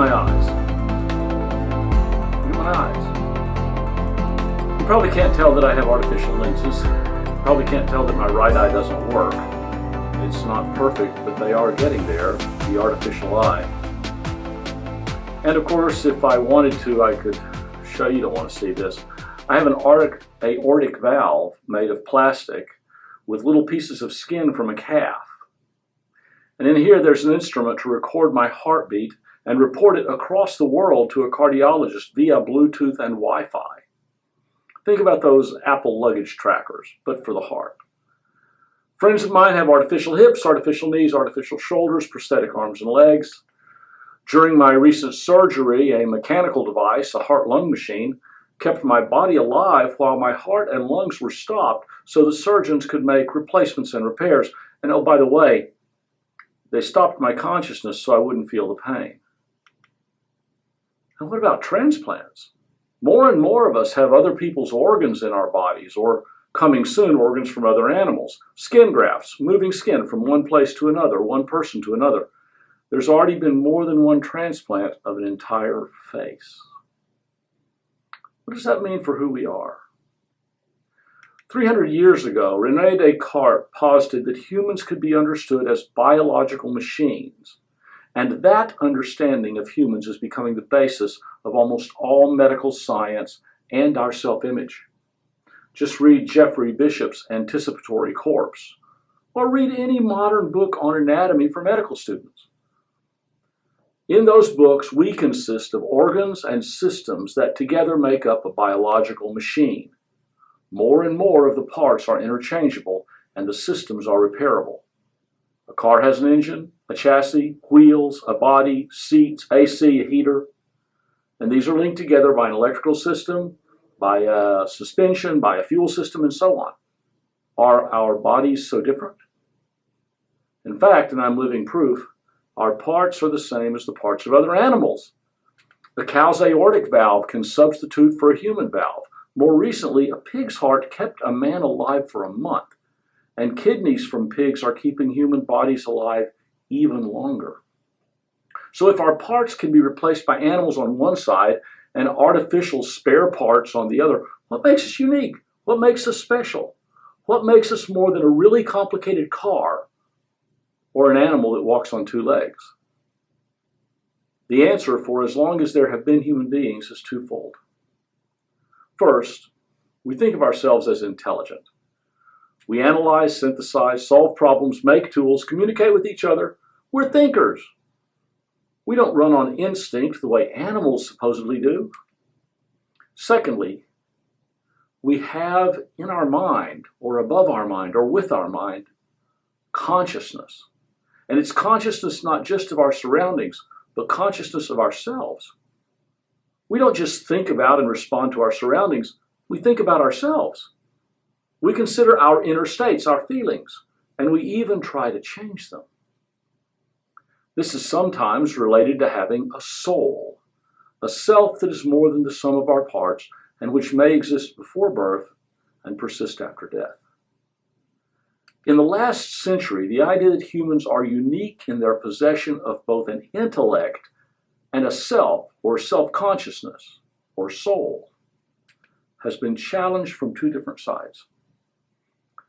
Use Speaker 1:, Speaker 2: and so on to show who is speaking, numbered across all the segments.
Speaker 1: my eyes. Look at my eyes. You probably can't tell that I have artificial lenses. You probably can't tell that my right eye doesn't work. It's not perfect, but they are getting there, the artificial eye. And of course, if I wanted to, I could show you. You don't want to see this. I have an aortic valve made of plastic with little pieces of skin from a calf. And in here, there's an instrument to record my heartbeat and report it across the world to a cardiologist via Bluetooth and Wi-Fi. Think about those Apple luggage trackers, but for the heart. Friends of mine have artificial hips, artificial knees, artificial shoulders, prosthetic arms and legs. During my recent surgery, a mechanical device, a heart-lung machine, kept my body alive while my heart and lungs were stopped so the surgeons could make replacements and repairs. And oh, by the way, they stopped my consciousness so I wouldn't feel the pain. And what about transplants? More and more of us have other people's organs in our bodies, or coming soon, organs from other animals. Skin grafts, moving skin from one place to another, one person to another. There's already been more than one transplant of an entire face. What does that mean for who we are? 300 years ago, René Descartes posited that humans could be understood as biological machines, and that understanding of humans is becoming the basis of almost all medical science and our self-image. Just read Jeffrey Bishop's Anticipatory Corpse, or read any modern book on anatomy for medical students. In those books, we consist of organs and systems that together make up a biological machine. More and more of the parts are interchangeable and the systems are repairable. A car has an engine, a chassis, wheels, a body, seats, AC, a heater, and these are linked together by an electrical system, by a suspension, by a fuel system, and so on. Are our bodies so different? In fact, and I'm living proof, our parts are the same as the parts of other animals. The cow's aortic valve can substitute for a human valve. More recently, a pig's heart kept a man alive for a month, and kidneys from pigs are keeping human bodies alive even longer. So if our parts can be replaced by animals on one side and artificial spare parts on the other, what makes us unique? What makes us special? What makes us more than a really complicated car or an animal that walks on two legs? The answer, for as long as there have been human beings, is twofold. First, we think of ourselves as intelligent. We analyze, synthesize, solve problems, make tools, communicate with each other. We're thinkers. We don't run on instinct the way animals supposedly do. Secondly, we have in our mind, or above our mind, or with our mind, consciousness. And it's consciousness not just of our surroundings, but consciousness of ourselves. We don't just think about and respond to our surroundings, we think about ourselves. We consider our inner states, our feelings, and we even try to change them. This is sometimes related to having a soul, a self that is more than the sum of our parts and which may exist before birth and persist after death. In the last century, the idea that humans are unique in their possession of both an intellect and a self, or self-consciousness, or soul, has been challenged from two different sides.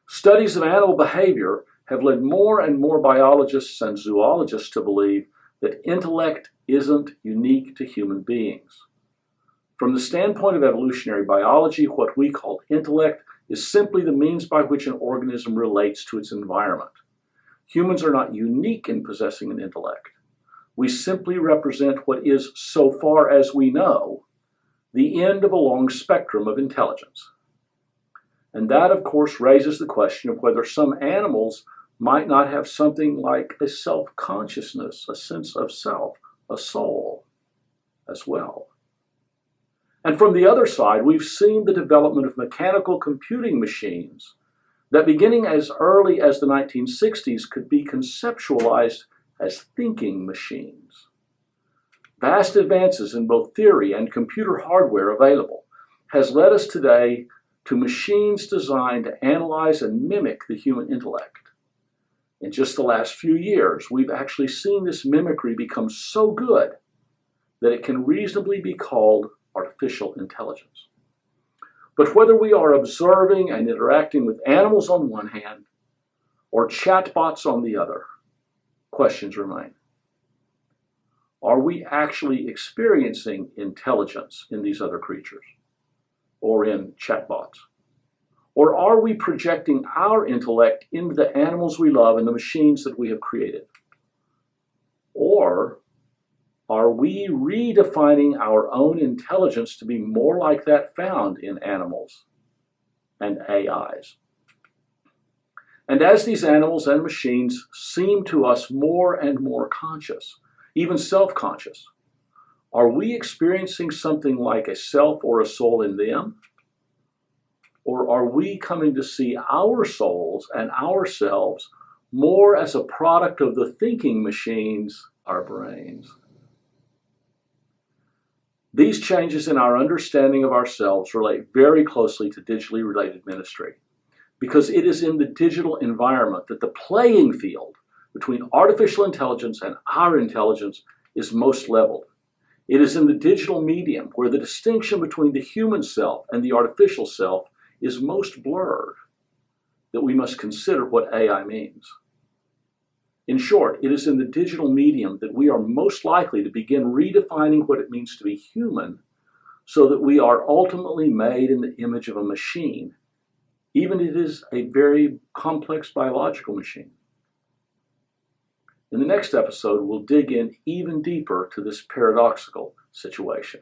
Speaker 1: Studies of animal behavior have led more and more biologists and zoologists to believe that intellect isn't unique to human beings. From the standpoint of evolutionary biology, what we call intellect is simply the means by which an organism relates to its environment. Humans are not unique in possessing an intellect. We simply represent what is, so far as we know, the end of a long spectrum of intelligence. And that, of course, raises the question of whether some animals might not have something like a self-consciousness, a sense of self, a soul as well. And from the other side, we've seen the development of mechanical computing machines that, beginning as early as the 1960s, could be conceptualized as thinking machines. Vast advances in both theory and computer hardware available has led us today to machines designed to analyze and mimic the human intellect. In just the last few years, we've actually seen this mimicry become so good that it can reasonably be called artificial intelligence. But whether we are observing and interacting with animals on one hand or chatbots on the other, questions remain. Are we actually experiencing intelligence in these other creatures or in chatbots? Or are we projecting our intellect into the animals we love and the machines that we have created? Or are we redefining our own intelligence to be more like that found in animals and AIs? And as these animals and machines seem to us more and more conscious, even self-conscious, are we experiencing something like a self or a soul in them? Or are we coming to see our souls and ourselves more as a product of the thinking machines, our brains? These changes in our understanding of ourselves relate very closely to digitally related ministry, because it is in the digital environment that the playing field between artificial intelligence and our intelligence is most leveled. It is in the digital medium where the distinction between the human self and the artificial self is most blurred that we must consider what AI means. In short, it is in the digital medium that we are most likely to begin redefining what it means to be human, so that we are ultimately made in the image of a machine, even if it is a very complex biological machine. In the next episode, we'll dig in even deeper to this paradoxical situation.